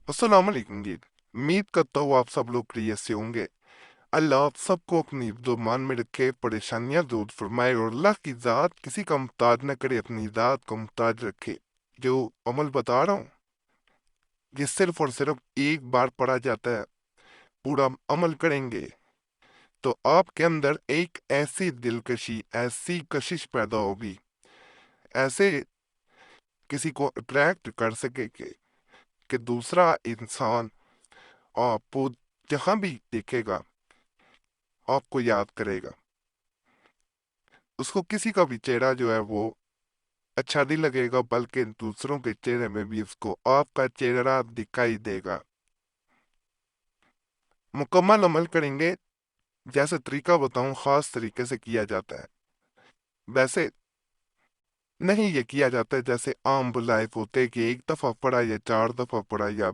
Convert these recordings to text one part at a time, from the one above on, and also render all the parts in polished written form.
अस्सलाम वालेकुम जी। उम्मीद करता हूँ आप सब लोग खैरियत से होंगे। अल्लाह आप सबको अपनी जुबान में रखे, परेशानियां दूर फरमाए और अल्लाह की ज़ात किसी का मुहताज न करे, अपनी ज़ात को मुहताज रखे। जो अमल बता रहा हूँ ये सिर्फ और सिर्फ एक बार पढ़ा जाता है। पूरा अमल करेंगे तो आपके अंदर एक ऐसी दिलकशी, ऐसी कशिश पैदा होगी, ऐसे किसी को अट्रैक्ट कर सके कि दूसरा इंसान आपको जहां भी देखेगा आपको याद करेगा। उसको किसी का भी चेहरा जो है वो अच्छा नहीं लगेगा, बल्कि दूसरों के चेहरे में भी उसको आपका चेहरा दिखाई देगा। मुकम्मल अमल करेंगे, जैसे तरीका बताऊं खास तरीके से किया जाता है। वैसे नहीं ये किया जाता है जैसे आम बुलाइफ होते कि एक दफा पढ़ा या चार दफा पढ़ा या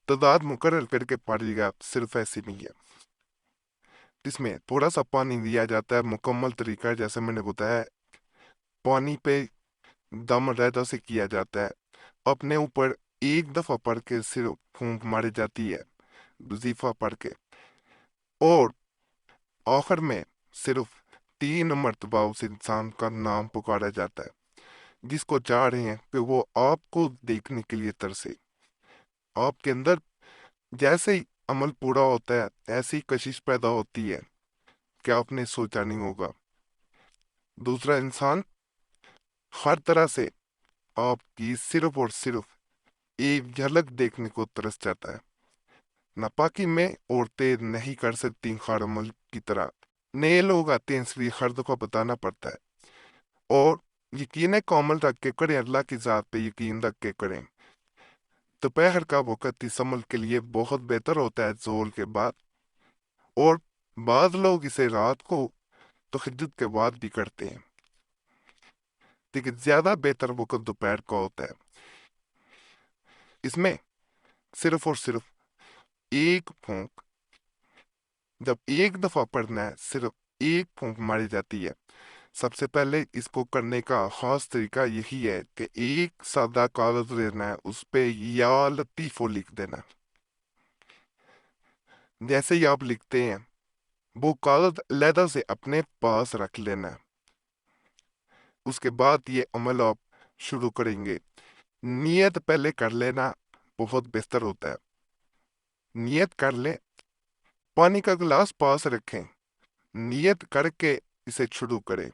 तादाद मुकर्रर करके पढ़ेगा, सिर्फ ऐसी नहीं है। इसमें थोड़ा सा पानी दिया जाता है। मुकम्मल तरीका जैसे मैंने बताया, पानी पे दम अलहदा से किया जाता है। अपने ऊपर एक दफा पढ़ के सिर्फ फूंक मारी जाती है, वजीफा पढ़ के, और आखिर में सिर्फ 3 मरतबा उस इंसान का नाम पुकारा जाता है जिसको चाह रहे हैं कि वो आपको देखने के लिए तरसे। आपके अंदर जैसे ही अमल पूरा होता है ऐसी कशिश पैदा होती है कि आपने सोचा नहीं होगा। दूसरा इंसान हर तरह से आपकी सिर्फ और सिर्फ एक झलक देखने को तरस जाता है। नापाकी में औरतें नहीं कर सकती हर अमल की तरह। नए लोग आते हैं इसलिए हर दफा बताना पड़ता है। और यकीन कोमल रख के करें, अल्लाह की ज़ात पे यकीन रख के करें। दोपहर का वक्त इस अमल के लिए बहुत बेहतर होता है जोर के बाद, और बाद लोग इसे रात को तहज्जुद के बाद भी करते हैं, लेकिन ज्यादा बेहतर वक्त दोपहर का होता है। इसमें सिर्फ और सिर्फ एक फूंक, जब एक दफा पढ़ना है सिर्फ एक फूंक मारी जाती है। सबसे पहले इसको करने का खास तरीका यही है कि एक सादा कागज लेना है, उस पे या लतीफो लिख देना। जैसे ही आप लिखते हैं वो कागज अलहदा से अपने पास रख लेना है। उसके बाद ये अमल आप शुरू करेंगे। नियत पहले कर लेना बहुत बेहतर होता है। नियत कर ले, पानी का गिलास पास रखें, नियत करके इसे शुरू करें।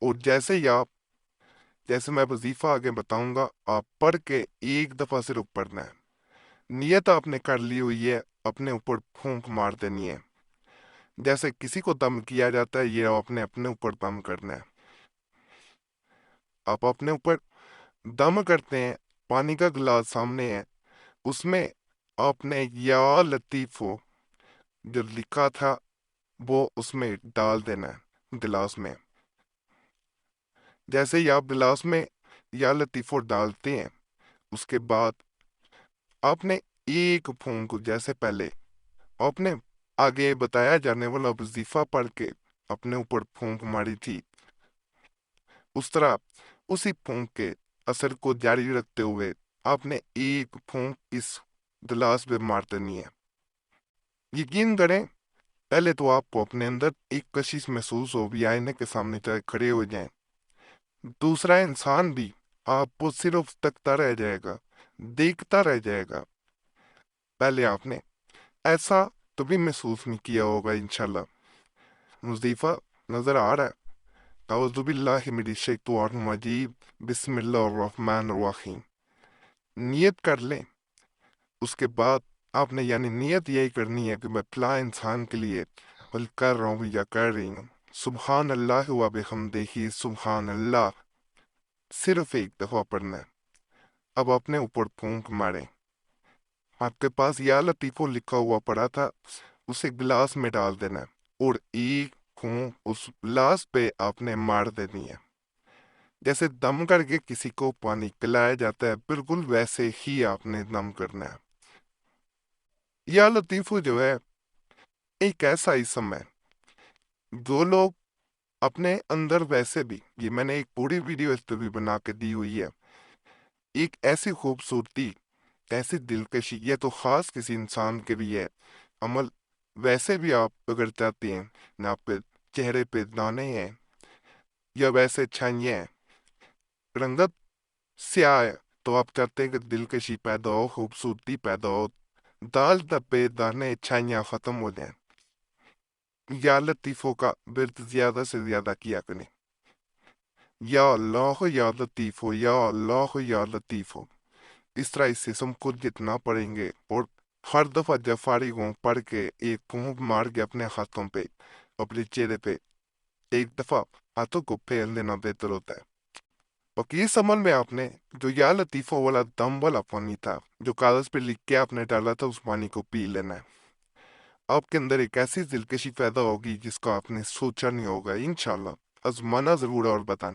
और जैसे मैं वजीफा आगे बताऊंगा, आप पढ़ के एक दफा सिर्फ पढ़ना है। नियत आपने कर ली हुई है, अपने ऊपर फूंक मार देनी है। जैसे किसी को दम किया जाता है, ये आपने अपने ऊपर दम करना है। आप अपने ऊपर दम करते हैं, पानी का गिलास सामने है, उसमें आपने या लतीफ हो जो लिखा था वो उसमें डाल देना है गिलास में। जैसे ही आप गिलास में या लतीफो डालते हैं, उसके बाद आपने एक फूंक, जैसे पहले आपने आगे बताया जाने वाला वजीफा पढ़ के अपने ऊपर फूंक मारी थी, उस तरह उसी फूंक के असर को जारी रखते हुए आपने एक फूंक इस गिलास में मार देनी है। यकीन करें, पहले तो आपको अपने अंदर एक कशिश महसूस हो भी, आईने के सामने चाहे खड़े हो जाएं, दूसरा इंसान भी आपको सिर्फ तकता रह जाएगा, देखता रह जाएगा। पहले आपने ऐसा कभी महसूस नहीं किया होगा इंशाल्लाह। मुज़ीफा नजर आ रहा है? औज़ुबिल्लाहि मिनश शैतानिर रजीम, बिस्मिल्लाहिर रहमानिर रहीम। नियत कर लें। उसके बाद आपने यानी नियत यही करनी है कि मैं फला इंसान के लिए बल कर रहा हूँ या कर रही हूँ। सुबहान अल्लाह व बिहम्दिही, सुबहान अल्लाह सिर्फ एक दफा पढ़ना है। अब अपने ऊपर फूंक मारें। आपके पास या लतीफो लिखा हुआ पड़ा था, उसे गिलास में डाल देना है और एक फूंक उस गिलास पे आपने मार देनी है। जैसे दम करके किसी को पानी पिलाया जाता है, बिल्कुल वैसे ही आपने दम करना है। या लतीफो जो है एक ऐसा इसम है, जो लोग अपने अंदर वैसे भी, ये मैंने एक पूरी वीडियो इस पे भी बना के दी हुई है, एक ऐसी खूबसूरती ایسی دلکشی یہ تو خاص کسی انسان کے بھی ہے عمل، ویسے بھی آپ اگر چاہتے ہیں نہ آپ کے چہرے پہ دانے ہیں یا ویسے چھائیے ہیں، رنگت سیاہ ہے تو آپ چاہتے ہیں کہ دلکشی پیدا ہو، خوبصورتی پیدا ہو، دال دبے دانے چھائیاں ختم ہو جائیں۔ یا لطیفوں کا ورد زیادہ سے زیادہ کیا کریں۔ یا اللہ یا لطیف ہو، یا اللہ یا لطیف ہو، اس طرح اس اسم کو جتنا پڑھیں گے اور ہر دفعہ جب فارغ ہوں پڑھ کے ایک پھونک مار کے اپنے ہاتھوں پہ، اپنے چہرے پہ ایک دفعہ ہاتھوں کو پھیر لینا بہتر ہوتا ہے۔ باقی اس عمل میں آپ نے جو یا لطیفوں والا دم والا پانی تھا جو کاغذ پہ لکھ کے آپ نے ڈالا تھا، اس پانی کو پی لینا ہے۔ آپ کے اندر ایک ایسی دلکشی پیدا ہوگی جس کو آپ نے سوچا نہیں ہوگا، انشاءاللہ۔ آزمانا ضرور اور بتانا۔